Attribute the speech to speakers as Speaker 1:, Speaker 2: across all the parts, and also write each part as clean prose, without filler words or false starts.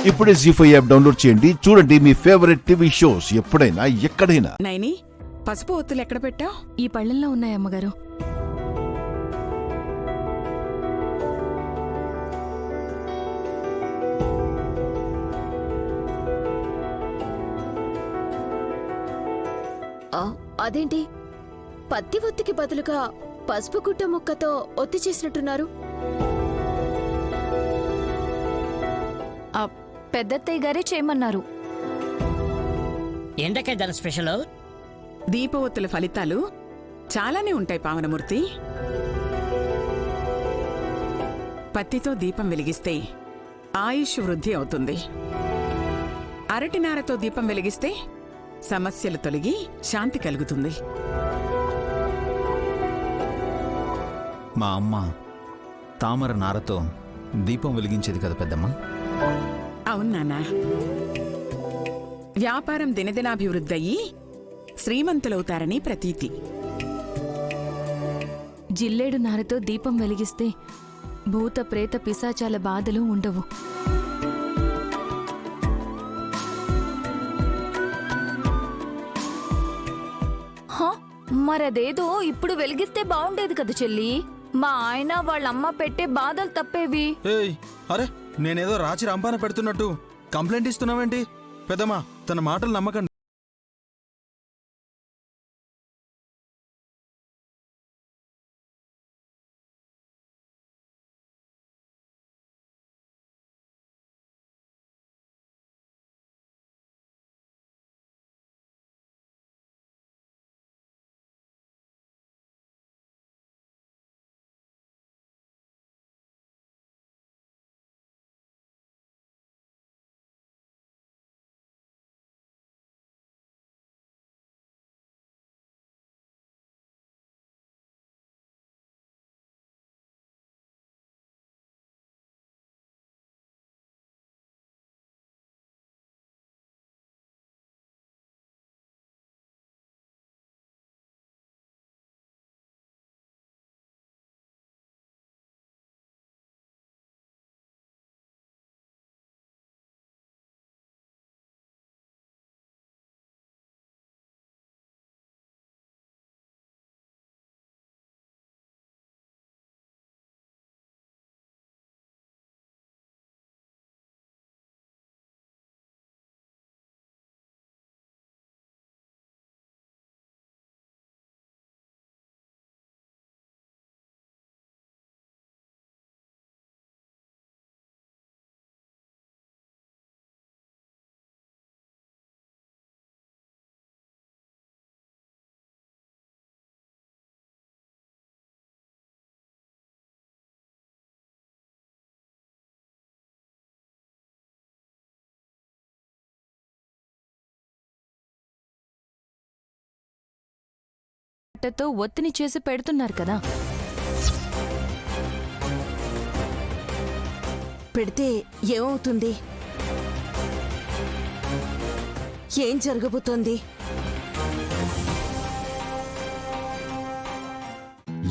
Speaker 1: ఇప్పుడే జీ5 app download చేయండి. చూడండి మీ ఫేవరెట్ టీవీ షోస్ ఎప్పుడైనా ఎక్కడైనా.
Speaker 2: నైని, పసుపు ఒత్తులు ఎక్కడ పెట్టావు?
Speaker 3: ఈ పళ్ళల్లో ఉన్నాయి అమ్మగారు.
Speaker 4: అదేంటి, పత్తి ఒత్తికి బదులుగా పసుపు గుట్ట ముక్కతో ఒత్తి చేసినట్టున్నారు?
Speaker 3: పెద్దత్తయ్య గారే చేయమన్నారు.
Speaker 5: ఏంటకే దాని స్పెషల్?
Speaker 2: దీప ఒత్తుల ఫలితాలు చాలానే ఉంటాయి పావనమూర్తి. పత్తితో దీపం వెలిగిస్తే ఆయుష్ వృద్ధి అవుతుంది. అరటినారతో దీపం వెలిగిస్తే సమస్యలు తొలగి శాంతి కలుగుతుంది.
Speaker 6: మా అమ్మ తామర నారతో దీపం వెలిగించేది కదా పెద్దమ్మ.
Speaker 2: అవును నాన్నా. వ్యాపారం దినదినాభివృద్ధయ్యి శ్రీమంతులవుతారని ప్రతీతి.
Speaker 3: జిల్లేడు నారతో దీపం వెలిగిస్తే భూత ప్రేత పిశాచాల బాధలు ఉండవు. మరదేదో ఇప్పుడు వెలిగిస్తే బాగుండేది కదా చెల్లి. మా ఆయన వాళ్ళమ్మ పెట్టే బాధలు తప్పేవి.
Speaker 7: అరే, నేనేదో రాచి రంపాన పెడుతున్నట్టు కంప్లైంట్ ఇస్తున్నావేంటి? పెద్దమ్మా, తన మాటలు నమ్మకండి.
Speaker 3: తో ఒత్తిని చేసి పెడుతున్నారు కదా.
Speaker 8: పెడితే ఏమవుతుంది? ఏం జరగబోతోంది?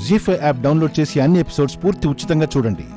Speaker 1: జీ5 యాప్ డౌన్లోడ్ చేసి అన్ని ఎపిసోడ్స్ పూర్తి ఉచితంగా చూడండి.